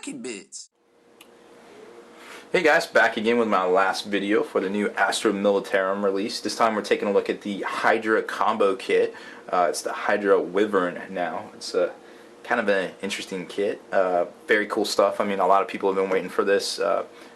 Rocket Bits. Hey guys, back again with my last video for the new Astra Militarum release. This time we're taking a look at the Hydra combo kit. It's the Hydra Wyvern now. It's a kind of an interesting kit. Very cool stuff. I mean, a lot of people have been waiting for this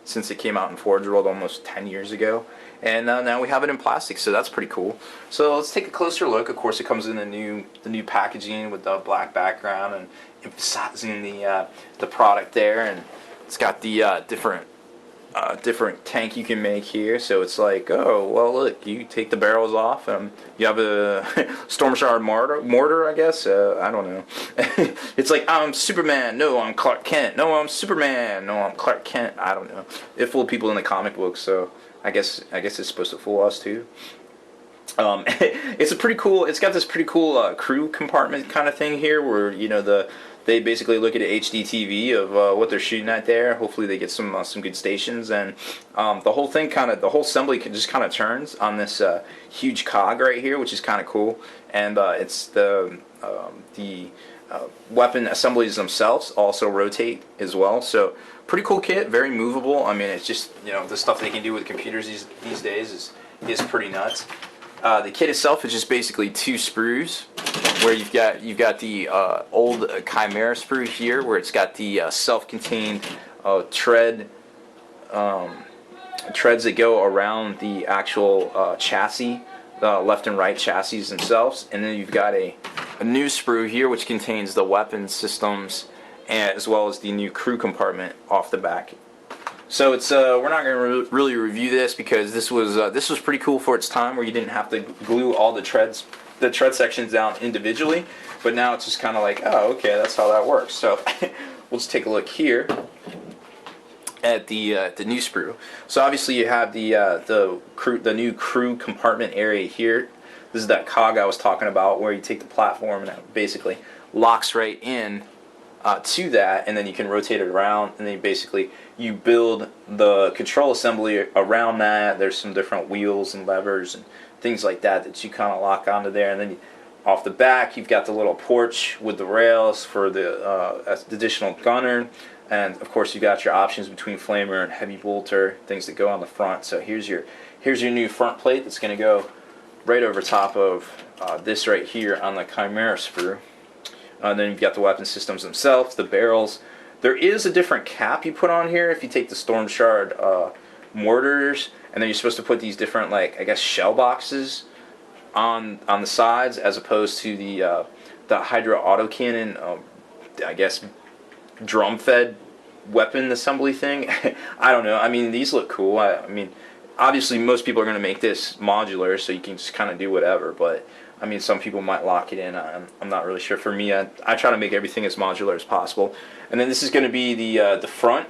since it came out in Forge World almost 10 years ago. And now we have it in plastic, so that's pretty cool. So let's take a closer look. Of course, it comes in the new packaging with the black background and emphasizing the product there. And it's got the different tank you can make here. So it's like, oh well, look, you take the barrels off, you have a storm shard mortar, I guess. I don't know. It's like, I'm Superman, no I'm Clark Kent, no I'm Superman, no I'm Clark Kent. I don't know. It fooled people in the comic books, so I guess it's supposed to fool us too. It's got this pretty cool crew compartment kind of thing here, where they basically look at an HD TV of what they're shooting at there. Hopefully they get some good stations, and the whole assembly just kind of turns on this huge cog right here, which is kind of cool. And it's the weapon assemblies themselves also rotate as well. So pretty cool kit, very movable. I mean, it's just, the stuff they can do with computers these days is pretty nuts. The kit itself is just basically two sprues, where you've got the old Chimera sprue here, where it's got the self-contained treads that go around the actual chassis, the left and right chassis themselves, and then you've got a new sprue here which contains the weapon systems as well as the new crew compartment off the back. So it's we're not going to really review this because this was pretty cool for its time, where you didn't have to glue all the tread sections down individually, but now it's just kind of like, oh, okay, that's how that works. So we'll just take a look here at the new sprue. So obviously you have the new crew compartment area here. This is that cog I was talking about, where you take the platform and it basically locks right in to that, and then you can rotate it around, and then you build the control assembly around that. There's some different wheels and levers and things like that you kind of lock onto there, and then off the back you've got the little porch with the rails for the additional gunner, and of course you've got your options between flamer and heavy bolter, things that go on the front. So here's your new front plate that's going to go right over top of this right here on the Chimera sprue. Then you've got the weapon systems themselves, the barrels. There is a different cap you put on here if you take the storm shard mortars, and then you're supposed to put these different, like, I guess, shell boxes on the sides, as opposed to the Hydra autocannon, I guess, drum-fed weapon assembly thing. I don't know. I mean, these look cool. I mean, obviously most people are going to make this modular, so you can just kind of do whatever, but I mean, some people might lock it in. I'm not really sure. For me, I try to make everything as modular as possible. And then this is going to be the front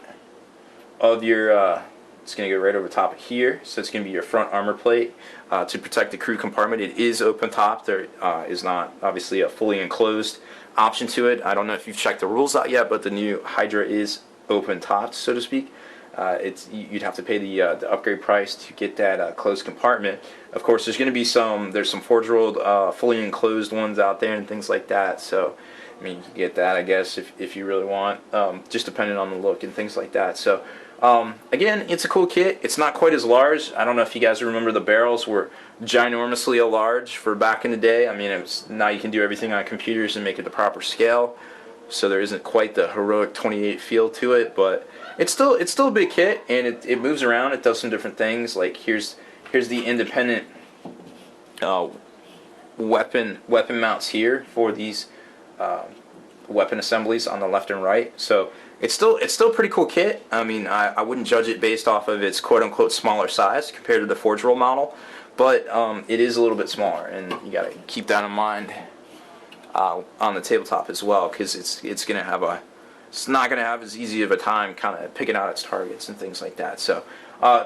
of your, it's going to go right over top of here. So it's going to be your front armor plate to protect the crew compartment. It is open top. There is not obviously a fully enclosed option to it. I don't know if you've checked the rules out yet, but the new Hydra is open topped, so to speak. You'd have to pay the upgrade price to get that closed compartment. Of course, there's going to be some Forge World fully enclosed ones out there and things like that. So, I mean, you can get that, I guess, if you really want, just depending on the look and things like that. So, again, it's a cool kit. It's not quite as large. I don't know if you guys remember, the barrels were ginormously large for back in the day. I mean, now you can do everything on computers and make it the proper scale. So there isn't quite the heroic 28 feel to it, but it's still a big kit, and it moves around. It does some different things. Like here's the independent weapon mounts here for these weapon assemblies on the left and right. So it's still a pretty cool kit. I mean, I wouldn't judge it based off of its quote unquote smaller size compared to the Forge World model, but it is a little bit smaller, and you got to keep that in mind on the tabletop as well, because it's not going to have as easy of a time kind of picking out its targets and things like that. So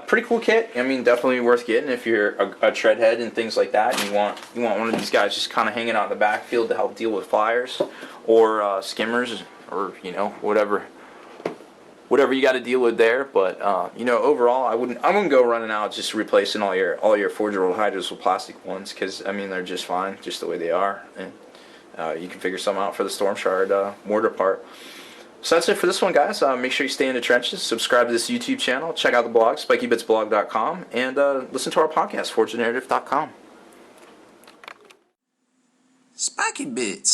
pretty cool kit. I mean, definitely worth getting if you're a treadhead and things like that, and you want one of these guys just kind of hanging out in the backfield to help deal with flyers or skimmers, or whatever you got to deal with there. But overall, I wouldn't go running out just replacing all your Forge World Hydras with plastic ones, because I mean, they're just fine just the way they are, and you can figure some out for the storm shard mortar part. So that's it for this one, guys. Make sure you stay in the trenches, subscribe to this YouTube channel, check out the blog, spikybitsblog.com, and listen to our podcast, forgenarrative.com. Spiky Bits.